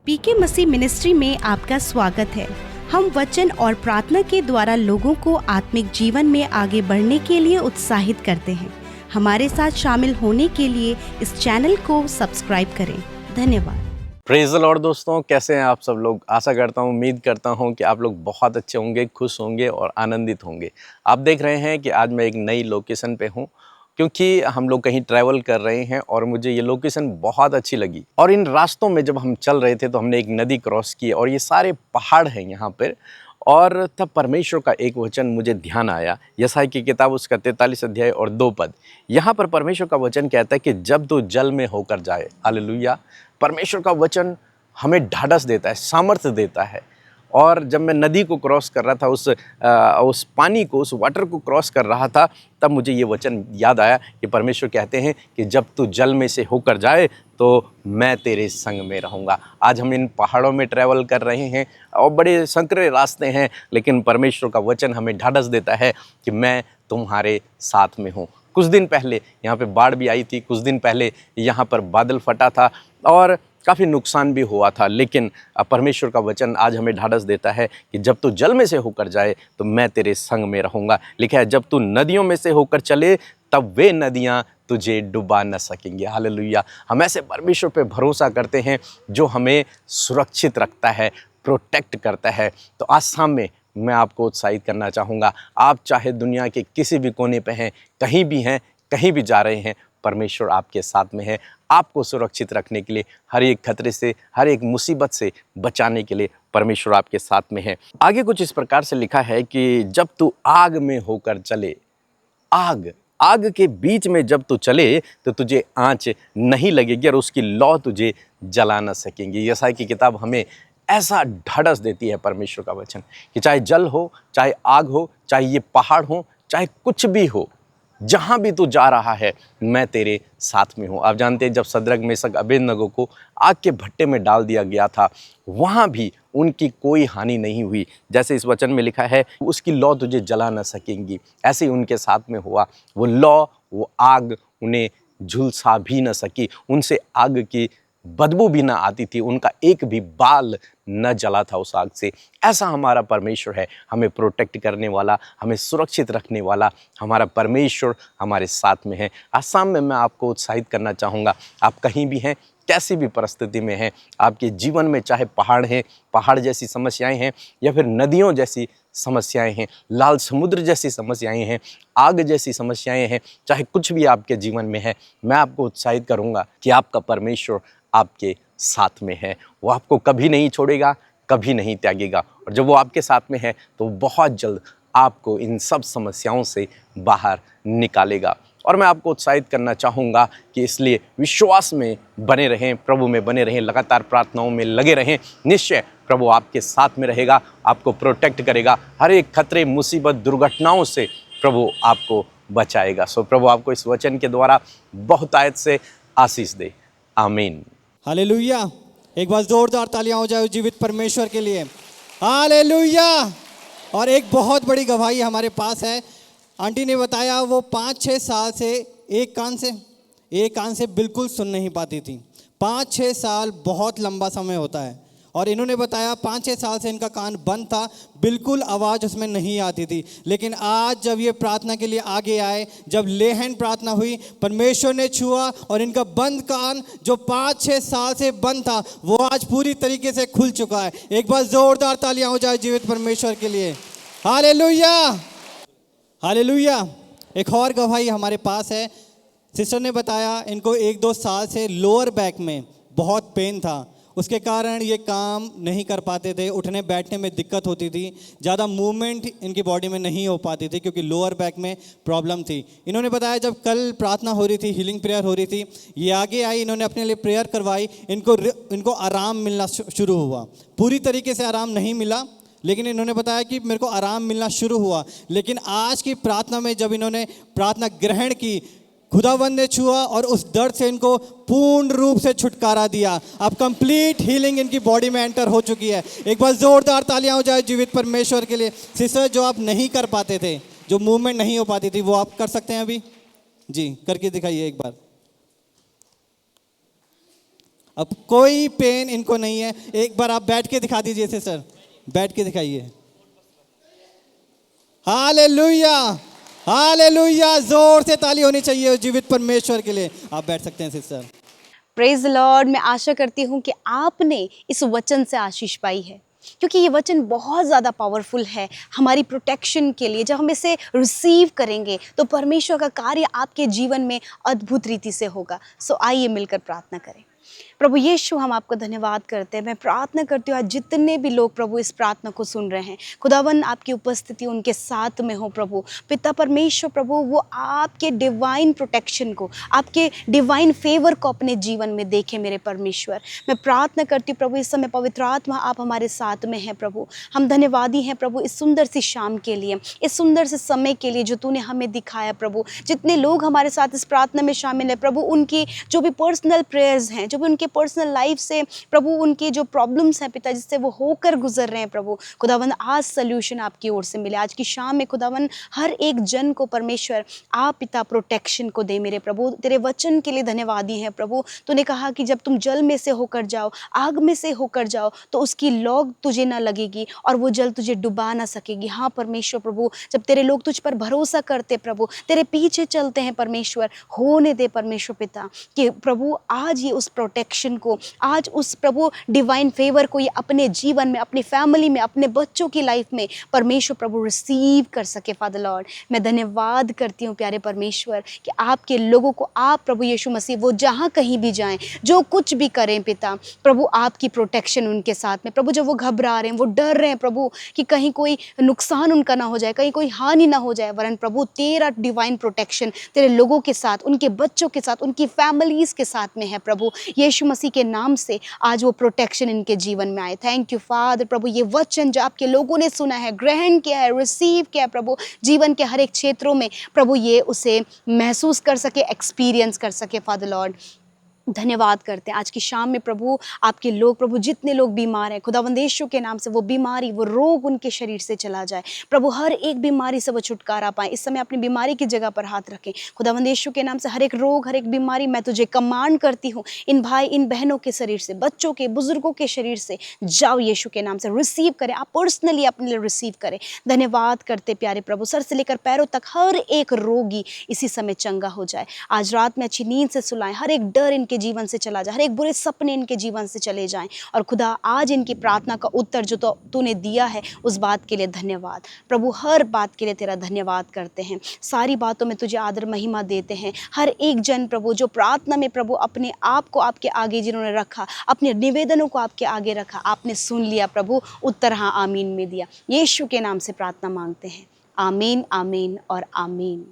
पीके मसीह ministry में आपका स्वागत है। हम वचन और प्रार्थना के द्वारा लोगों को आत्मिक जीवन में आगे बढ़ने के लिए उत्साहित करते हैं। हमारे साथ शामिल होने के लिए इस चैनल को सब्सक्राइब करें। धन्यवाद। प्रेज़ द लॉर्ड दोस्तों, कैसे हैं आप सब लोग। आशा करता हूँ, उम्मीद करता हूँ कि आप लोग बहुत अच्छे होंगे, खुश होंगे और आनंदित होंगे। आप देख रहे हैं कि आज मैं एक नई लोकेशन पे हूँ, क्योंकि हम लोग कहीं ट्रैवल कर रहे हैं और मुझे ये लोकेशन बहुत अच्छी लगी। और इन रास्तों में जब हम चल रहे थे तो हमने एक नदी क्रॉस की और ये सारे पहाड़ हैं यहाँ पर। और तब परमेश्वर का एक वचन मुझे ध्यान आया, यशायाह की किताब उसका 43 अध्याय और 2 पद। यहाँ पर परमेश्वर का वचन कहता है कि जब तू जल में होकर जाए। हालेलुया। परमेश्वर का वचन हमें ढाढ़स देता है, सामर्थ्य देता है। और जब मैं नदी को क्रॉस कर रहा था, उस पानी को, उस वाटर को क्रॉस कर रहा था, तब मुझे ये वचन याद आया कि परमेश्वर कहते हैं कि जब तू जल में से होकर जाए तो मैं तेरे संग में रहूँगा। आज हम इन पहाड़ों में ट्रैवल कर रहे हैं और बड़े संकरे रास्ते हैं, लेकिन परमेश्वर का वचन हमें ढाढ़स देता है कि मैं तुम्हारे साथ में हूँ। कुछ दिन पहले यहाँ पे बाढ़ भी आई थी, कुछ दिन पहले यहाँ पर बादल फटा था और काफ़ी नुकसान भी हुआ था, लेकिन परमेश्वर का वचन आज हमें ढाढ़स देता है कि जब तू जल में से होकर जाए तो मैं तेरे संग में रहूँगा। लिखा है, जब तू नदियों में से होकर चले तब वे नदियाँ तुझे डुबा न सकेंगी। हालेलुया। हम ऐसे परमेश्वर पे भरोसा करते हैं जो हमें सुरक्षित रखता है, प्रोटेक्ट करता है। तो आज शाम में मैं आपको उत्साहित करना चाहूँगा। आप चाहे दुनिया के किसी भी कोने पे हैं, कहीं भी जा रहे हैं, परमेश्वर आपके साथ में है। आपको सुरक्षित रखने के लिए, हर एक खतरे से, हर एक मुसीबत से बचाने के लिए परमेश्वर आपके साथ में है। आगे कुछ इस प्रकार से लिखा है कि जब तू आग में होकर चले, आग के बीच में जब तू चले तो तुझे आँच नहीं लगेगी और उसकी लौ तुझे जला न सकेंगी। यशायाह की किताब हमें ऐसा ढाढ़स देती है परमेश्वर का वचन कि चाहे जल हो, चाहे आग हो, चाहे ये पहाड़ हो, चाहे कुछ भी हो, जहाँ भी तू जा रहा है मैं तेरे साथ में हूँ। आप जानते हैं, जब शद्रक मेशक अबेदनगो को आग के भट्टे में डाल दिया गया था, वहाँ भी उनकी कोई हानि नहीं हुई। जैसे इस वचन में लिखा है, उसकी लौ तुझे जला न सकेंगी, ऐसे ही उनके साथ में हुआ। वो लौ, वो आग उन्हें झुलसा भी न सकी, उनसे आग की बदबू भी ना आती थी, उनका एक भी बाल न जला था उस आग से। ऐसा हमारा परमेश्वर है, हमें प्रोटेक्ट करने वाला, हमें सुरक्षित रखने वाला हमारा परमेश्वर हमारे साथ में है। आज शाम में मैं आपको उत्साहित करना चाहूँगा। आप कहीं भी हैं, कैसी भी परिस्थिति में हैं, आपके जीवन में चाहे पहाड़ हैं, पहाड़ जैसी समस्याएं हैं, या फिर नदियों जैसी समस्याएं हैं, लाल समुद्र जैसी समस्याएं हैं, आग जैसी समस्याएं हैं, चाहे कुछ भी आपके जीवन में है, मैं आपको उत्साहित करूँगा कि आपका परमेश्वर आपके साथ में है। वो आपको कभी नहीं छोड़ेगा, कभी नहीं त्यागेगा। और जब वो आपके साथ में है तो बहुत जल्द आपको इन सब समस्याओं से बाहर निकालेगा। और मैं आपको उत्साहित करना चाहूँगा कि इसलिए विश्वास में बने रहें, प्रभु में बने रहें, लगातार प्रार्थनाओं में लगे रहें। निश्चय प्रभु आपके साथ में रहेगा, आपको प्रोटेक्ट करेगा, हर एक खतरे, मुसीबत, दुर्घटनाओं से प्रभु आपको बचाएगा। सो प्रभु आपको इस वचन के द्वारा बहुतायत से आशीष दे। आमीन। हालेलुया। एक बार जोरदार तालियां हो जाए जीवित परमेश्वर के लिए। हालेलुया। और एक बहुत बड़ी गवाही हमारे पास है। आंटी ने बताया वो 5-6 साल से एक कान से बिल्कुल सुन नहीं पाती थी। 5-6 साल बहुत लंबा समय होता है। और इन्होंने बताया 5-6 साल से इनका कान बंद था, बिल्कुल आवाज़ उसमें नहीं आती थी। लेकिन आज जब ये प्रार्थना के लिए आगे आए, जब लेहन प्रार्थना हुई, परमेश्वर ने छुआ और इनका बंद कान जो 5-6 साल से बंद था, वो आज पूरी तरीके से खुल चुका है। एक बार जोरदार तालियां हो जाए जीवित परमेश्वर के लिए। Hallelujah, hallelujah. एक और गवाही हमारे पास है। सिस्टर ने बताया इनको 1-2 साल से लोअर बैक में बहुत पेन था, उसके कारण ये काम नहीं कर पाते थे, उठने बैठने में दिक्कत होती थी, ज़्यादा मूवमेंट इनकी बॉडी में नहीं हो पाती थी क्योंकि लोअर बैक में प्रॉब्लम थी। इन्होंने बताया जब कल प्रार्थना हो रही थी, हीलिंग प्रेयर हो रही थी, ये आगे आई, इन्होंने अपने लिए प्रेयर करवाई, इनको आराम मिलना शुरू हुआ। पूरी तरीके से आराम नहीं मिला, लेकिन इन्होंने बताया कि मेरे को आराम मिलना शुरू हुआ। लेकिन आज की प्रार्थना में जब इन्होंने प्रार्थना ग्रहण की, खुदावंद ने छुआ और उस दर्द से इनको पूर्ण रूप से छुटकारा दिया। अब कंप्लीट हीलिंग इनकी बॉडी में एंटर हो चुकी है। एक बार जोरदार तालियां हो जाए जीवित परमेश्वर के लिए। सिस्टर, जो आप नहीं कर पाते थे, जो मूवमेंट नहीं हो पाती थी, वो आप कर सकते हैं अभी? जी, करके दिखाइए एक बार। अब कोई पेन इनको नहीं है। एक बार आप बैठ के दिखा दीजिए इसे सर, बैठ के दिखाइए। हालेलुया, हालेलुया, जोर से ताली होनी चाहिए जीवित परमेश्वर के लिए। आप बैठ सकते हैं सिस्टर। Praise the Lord. मैं आशा करती हूँ कि आपने इस वचन से आशीष पाई है, क्योंकि ये वचन बहुत ज़्यादा पावरफुल है हमारी प्रोटेक्शन के लिए। जब हम इसे रिसीव करेंगे तो परमेश्वर का कार्य आपके जीवन में अद्भुत रीति से होगा। सो आइए मिलकर प्रार्थना करें। प्रभु यीशु, हम आपको धन्यवाद करते हैं। मैं प्रार्थना करती हूँ आज जितने भी लोग प्रभु इस प्रार्थना को सुन रहे हैं, खुदावन आपकी उपस्थिति उनके साथ में हो। प्रभु पिता परमेश्वर, प्रभु वो आपके डिवाइन प्रोटेक्शन को, आपके डिवाइन फेवर को अपने जीवन में देखें। मेरे परमेश्वर, मैं प्रार्थना करती हूँ प्रभु इस समय पवित्र आत्मा आप हमारे साथ में हैं। प्रभु हम धन्यवादी हैं प्रभु इस सुंदर सी शाम के लिए, इस सुंदर से समय के लिए जो तूने हमें दिखाया। प्रभु जितने लोग हमारे साथ इस प्रार्थना में शामिल हैं प्रभु, उनकी जो भी पर्सनल प्रेयर्स हैं, जो भी उनके पर्सनल लाइफ से प्रभु उनके जो प्रॉब्लम्स हैं पिता जिससे वो होकर गुजर रहे हैं प्रभु, खुदावन आज सल्यूशन आपकी ओर से मिले। आज की शाम में खुदावन हर एक जन को परमेश्वर आप पिता प्रोटेक्शन को दे। मेरे प्रभु तेरे वचन के लिए धन्यवादी हैं प्रभु। तूने कहा कि जब तुम जल में से होकर जाओ, आग में से होकर जाओ, तो उसकी लौ तुझे ना लगेगी और वो जल तुझे डुबा ना सकेगी। हाँ परमेश्वर प्रभु, जब तेरे लोग तुझ पर भरोसा करते प्रभु, तेरे पीछे चलते हैं परमेश्वर, होने दे परमेश्वर पिता कि प्रभु आज ये उस प्रोटेक्शन को, आज उस प्रभु डिवाइन फेवर को ये अपने जीवन में, अपनी फैमिली में, अपने बच्चों की लाइफ में परमेश्वर प्रभु रिसीव कर सके। फादर लॉर्ड मैं धन्यवाद करती हूँ प्यारे परमेश्वर कि आपके लोगों को आप प्रभु यीशु मसीह वो जहाँ कहीं भी जाएं, जो कुछ भी करें पिता प्रभु आपकी प्रोटेक्शन उनके साथ में। प्रभु जब वो घबरा रहे हैं, वो डर रहे हैं प्रभु कि कहीं कोई नुकसान उनका ना हो जाए, कहीं कोई हानि ना हो जाए, वरन प्रभु तेरा डिवाइन प्रोटेक्शन तेरे लोगों के साथ, उनके बच्चों के साथ, उनकी फैमिलीज के साथ में है। प्रभु यीशु मसीह के नाम से आज वो प्रोटेक्शन इनके जीवन में आए। Thank you father. प्रभु ये वचन जो आपके लोगों ने सुना है, ग्रहण किया है, रिसीव किया है प्रभु, जीवन के हर एक क्षेत्रों में प्रभु ये उसे महसूस कर सके, एक्सपीरियंस कर सके। फादर लॉर्ड धन्यवाद करते हैं आज की शाम में प्रभु आपके लोग, प्रभु जितने लोग बीमार हैं खुदावंद यीशु के नाम से वो बीमारी, वो रोग उनके शरीर से चला जाए। प्रभु हर एक बीमारी से वो छुटकारा पाए। इस समय अपनी बीमारी की जगह पर हाथ रखें खुदावंद यीशु के नाम से। हर एक रोग, हर एक बीमारी मैं तुझे कमांड करती हूँ, इन भाई इन बहनों के शरीर से, बच्चों के, बुजुर्गों के शरीर से जाओ यीशु के नाम से। रिसीव करें, आप पर्सनली अपने लिए रिसीव करें। धन्यवाद करते प्यारे प्रभु, सर से लेकर पैरों तक हर एक रोगी इसी समय चंगा हो जाए। आज रात में अच्छी नींद से सुलाएं, हर एक डर इनके जीवन से चला जाए, हर एक बुरे सपने इनके जीवन से चले जाएं। और खुदा आज इनकी प्रार्थना का उत्तर जो तो तूने दिया है उस बात के लिए धन्यवाद प्रभु। हर बात के लिए तेरा धन्यवाद करते हैं, सारी बातों में तुझे आदर महिमा देते हैं। हर एक जन प्रभु जो प्रार्थना में प्रभु अपने आप को आपके आगे जिन्होंने रखा, अपने निवेदनों को आपके आगे रखा, आपने सुन लिया प्रभु, उत्तर हाँ आमीन में दिया। यीशु के नाम से प्रार्थना मांगते हैं, आमीन आमीन और आमीन।